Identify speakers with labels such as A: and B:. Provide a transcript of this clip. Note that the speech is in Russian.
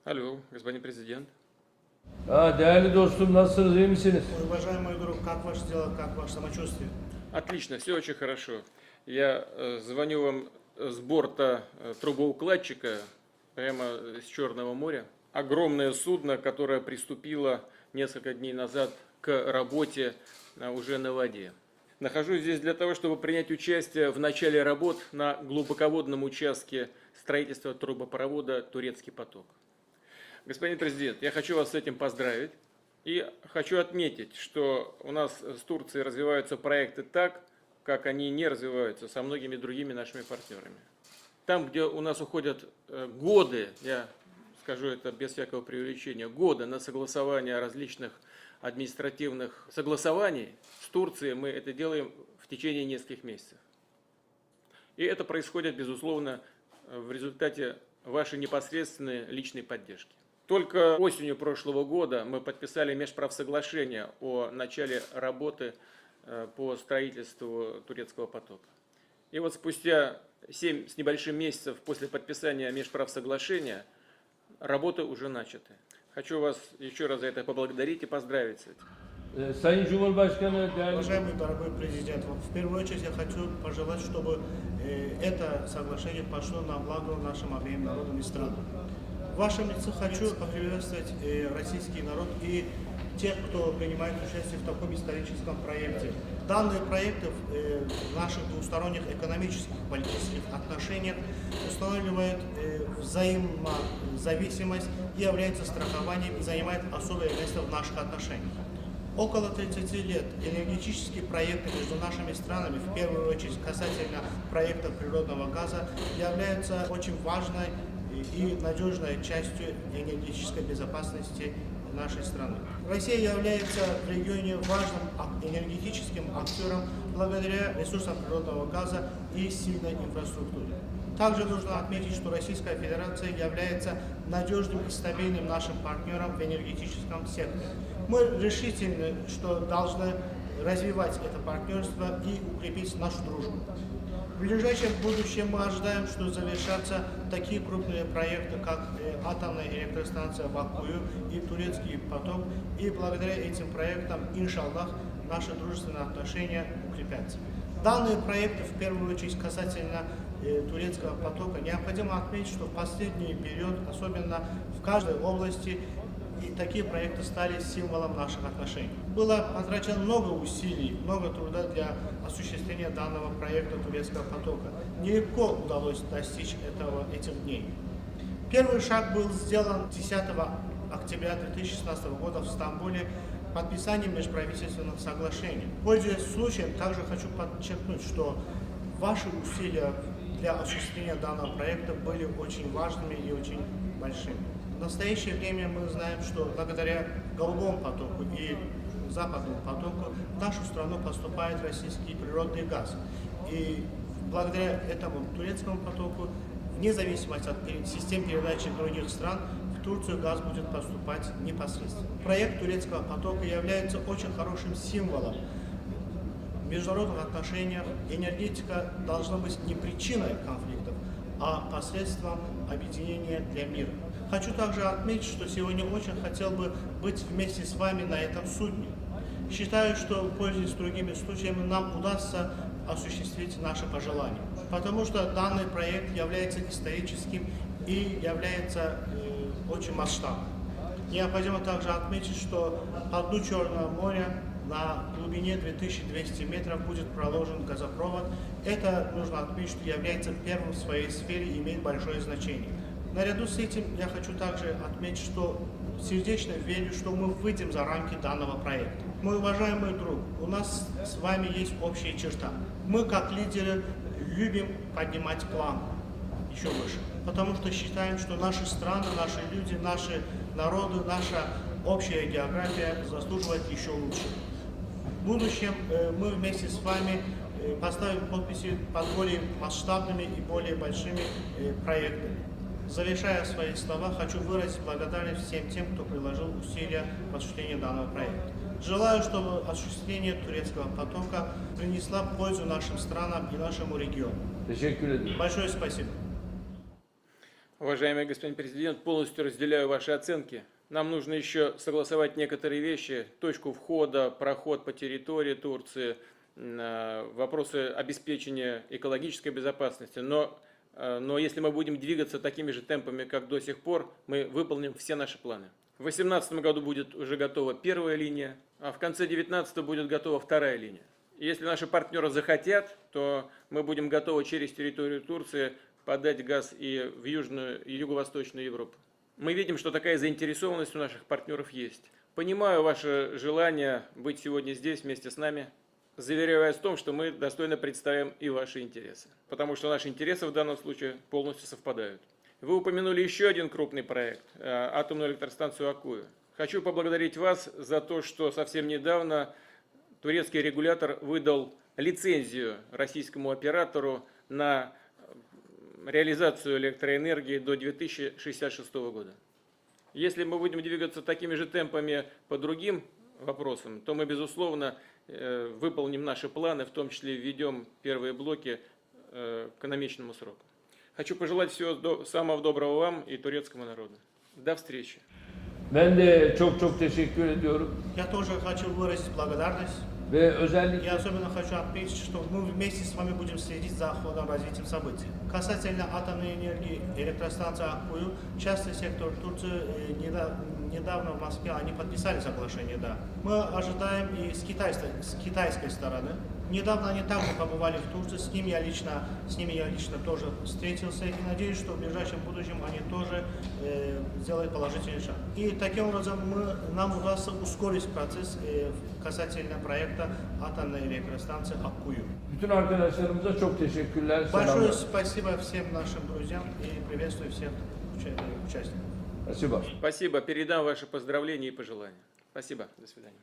A: Алло, господин президент.
B: Değerli dostum, nasılsınız, iyi misiniz?
C: Уважаемый друг, как ваше дело, как ваше самочувствие?
A: Отлично, все очень хорошо. Я звоню вам с борта трубоукладчика прямо с Черного моря. Огромное судно, которое приступило несколько дней назад к работе уже на воде. Нахожусь здесь для того, чтобы принять участие в начале работ на глубоководном участке строительства трубопровода «Турецкий поток». Господин президент, я хочу вас с этим поздравить и хочу отметить, что у нас с Турцией развиваются проекты так, как они не развиваются со многими другими нашими партнерами. Там, где у нас уходят годы, я скажу это без всякого преувеличения, годы на согласование различных административных согласований, с Турцией мы это делаем в течение нескольких месяцев. И это происходит, безусловно, в результате вашей непосредственной личной поддержки. Только осенью прошлого года мы подписали межправсоглашение о начале работы по строительству турецкого потока. И вот спустя 7 с небольшим месяцев после подписания межправсоглашения работы уже начаты. Хочу вас еще раз за это поблагодарить и поздравить с этим.
B: Sayın Cumhurbaşkanı, değerli
C: Уважаемый дорогой президент, в первую очередь я хочу пожелать, чтобы это соглашение пошло на благо нашим обеим народам и странам. В вашем лице хочу поприветствовать российский народ и тех, кто принимает участие в таком историческом проекте. Данные проекты в наших двусторонних экономических и политических отношениях устанавливают взаимозависимость и являются страхованием и занимает особое место в наших отношениях. Около 30 лет энергетические проекты между нашими странами, в первую очередь касательно проекта природного газа, являются очень важной и надежной частью энергетической безопасности нашей страны. Россия является в регионе важным энергетическим актером благодаря ресурсам природного газа и сильной инфраструктуре. Также нужно отметить, что Российская Федерация является надежным и стабильным нашим партнером в энергетическом секторе. Мы решительны, что должны развивать это партнерство и укрепить нашу дружбу. В ближайшем будущем мы ожидаем, что завершатся такие крупные проекты, как атомная электростанция в Аккую и Турецкий поток, и благодаря этим проектам, иншаллах, наши дружественные отношения укрепятся. Данные проекты, в первую очередь касательно Турецкого потока, необходимо отметить, что в последний период, особенно в каждой области, и такие проекты стали символом наших отношений. Было потрачено много усилий, много труда для осуществления данного проекта Турецкого потока. Нелегко удалось достичь этих дней. Первый шаг был сделан 10 октября 2016 года в Стамбуле подписанием межправительственных соглашений. Пользуясь случаем, также хочу подчеркнуть, что ваши усилия для осуществления данного проекта были очень важными и очень большими. В настоящее время мы знаем, что благодаря Голубому потоку и Западному потоку в нашу страну поступает российский природный газ. И благодаря этому турецкому потоку, вне зависимости от систем передачи других стран, в Турцию газ будет поступать непосредственно. Проект турецкого потока является очень хорошим символом. В международных отношениях энергетика должна быть не причиной конфликтов, а посредством объединения для мира. Хочу также отметить, что сегодня очень хотел бы быть вместе с вами на этом судне. Считаю, что, пользуясь другими случаями, нам удастся осуществить наши пожелания. Потому что данный проект является историческим и является очень масштабным. Необходимо также отметить, что по дну Черного моря на глубине 2200 метров будет проложен газопровод. Это, нужно отметить, что является первым в своей сфере и имеет большое значение. Наряду с этим я хочу также отметить, что сердечно верю, что мы выйдем за рамки данного проекта. Мой уважаемый друг, у нас с вами есть общая черта. Мы, как лидеры, любим поднимать планку еще выше, потому что считаем, что наши страны, наши люди, наши народы, наша общая география заслуживает еще лучше. В будущем мы вместе с вами поставим подписи под более масштабными и более большими проектами. Завершая свои слова, хочу выразить благодарность всем тем, кто приложил усилия в осуществлении данного проекта. Желаю, чтобы осуществление турецкого потока принесло пользу нашим странам и нашему региону.
B: teşekkür ederim.
C: Большое спасибо.
A: Уважаемый господин президент, полностью разделяю ваши оценки. Нам нужно еще согласовать некоторые вещи, точку входа, проход по территории Турции, вопросы обеспечения экологической безопасности. Но если мы будем двигаться такими же темпами, как до сих пор, мы выполним все наши планы. В 2018 году будет уже готова первая линия, а в конце 2019 будет готова вторая линия. И если наши партнеры захотят, то мы будем готовы через территорию Турции подать газ и в Южную и Юго-Восточную Европу. Мы видим, что такая заинтересованность у наших партнеров есть. Понимаю ваше желание быть сегодня здесь вместе с нами, заверяю вас в том, что мы достойно представим и ваши интересы, потому что наши интересы в данном случае полностью совпадают. Вы упомянули еще один крупный проект – атомную электростанцию Аккую. Хочу поблагодарить вас за то, что совсем недавно турецкий регулятор выдал лицензию российскому оператору на реализацию электроэнергии до 2066 года. Если мы будем двигаться такими же темпами по другим вопросам, то мы, безусловно, выполним наши планы, в том числе введем первые блоки к намеченному сроку. Хочу пожелать всего самого доброго вам и турецкому народу. До встречи.
B: Ben de çok teşekkür ediyorum.
C: Я тоже хочу выразить благодарность.
B: Ve özellikle
C: Я особенно хочу отметить, что мы вместе с вами будем следить за ходом развития событий. Касательно атомной энергии, электростанции Аккую, частный сектор Турции недавно в Москве они подписали соглашение, да. Мы ожидаем и с китайской стороны. Недавно они также побывали в Турции, с ними я лично тоже встретился и надеюсь, что в ближайшем будущем они тоже сделают положительный шаг. И таким образом нам удастся ускорить процесс касательно проекта атомной электростанции Аккую.
B: bütün arkadaşlarımıza çok teşekkürler.
C: Большое
B: Selamlar.
C: спасибо всем нашим друзьям и приветствую всех участников.
B: Спасибо.
A: Спасибо. Передам ваши поздравления и пожелания. Спасибо. До свидания.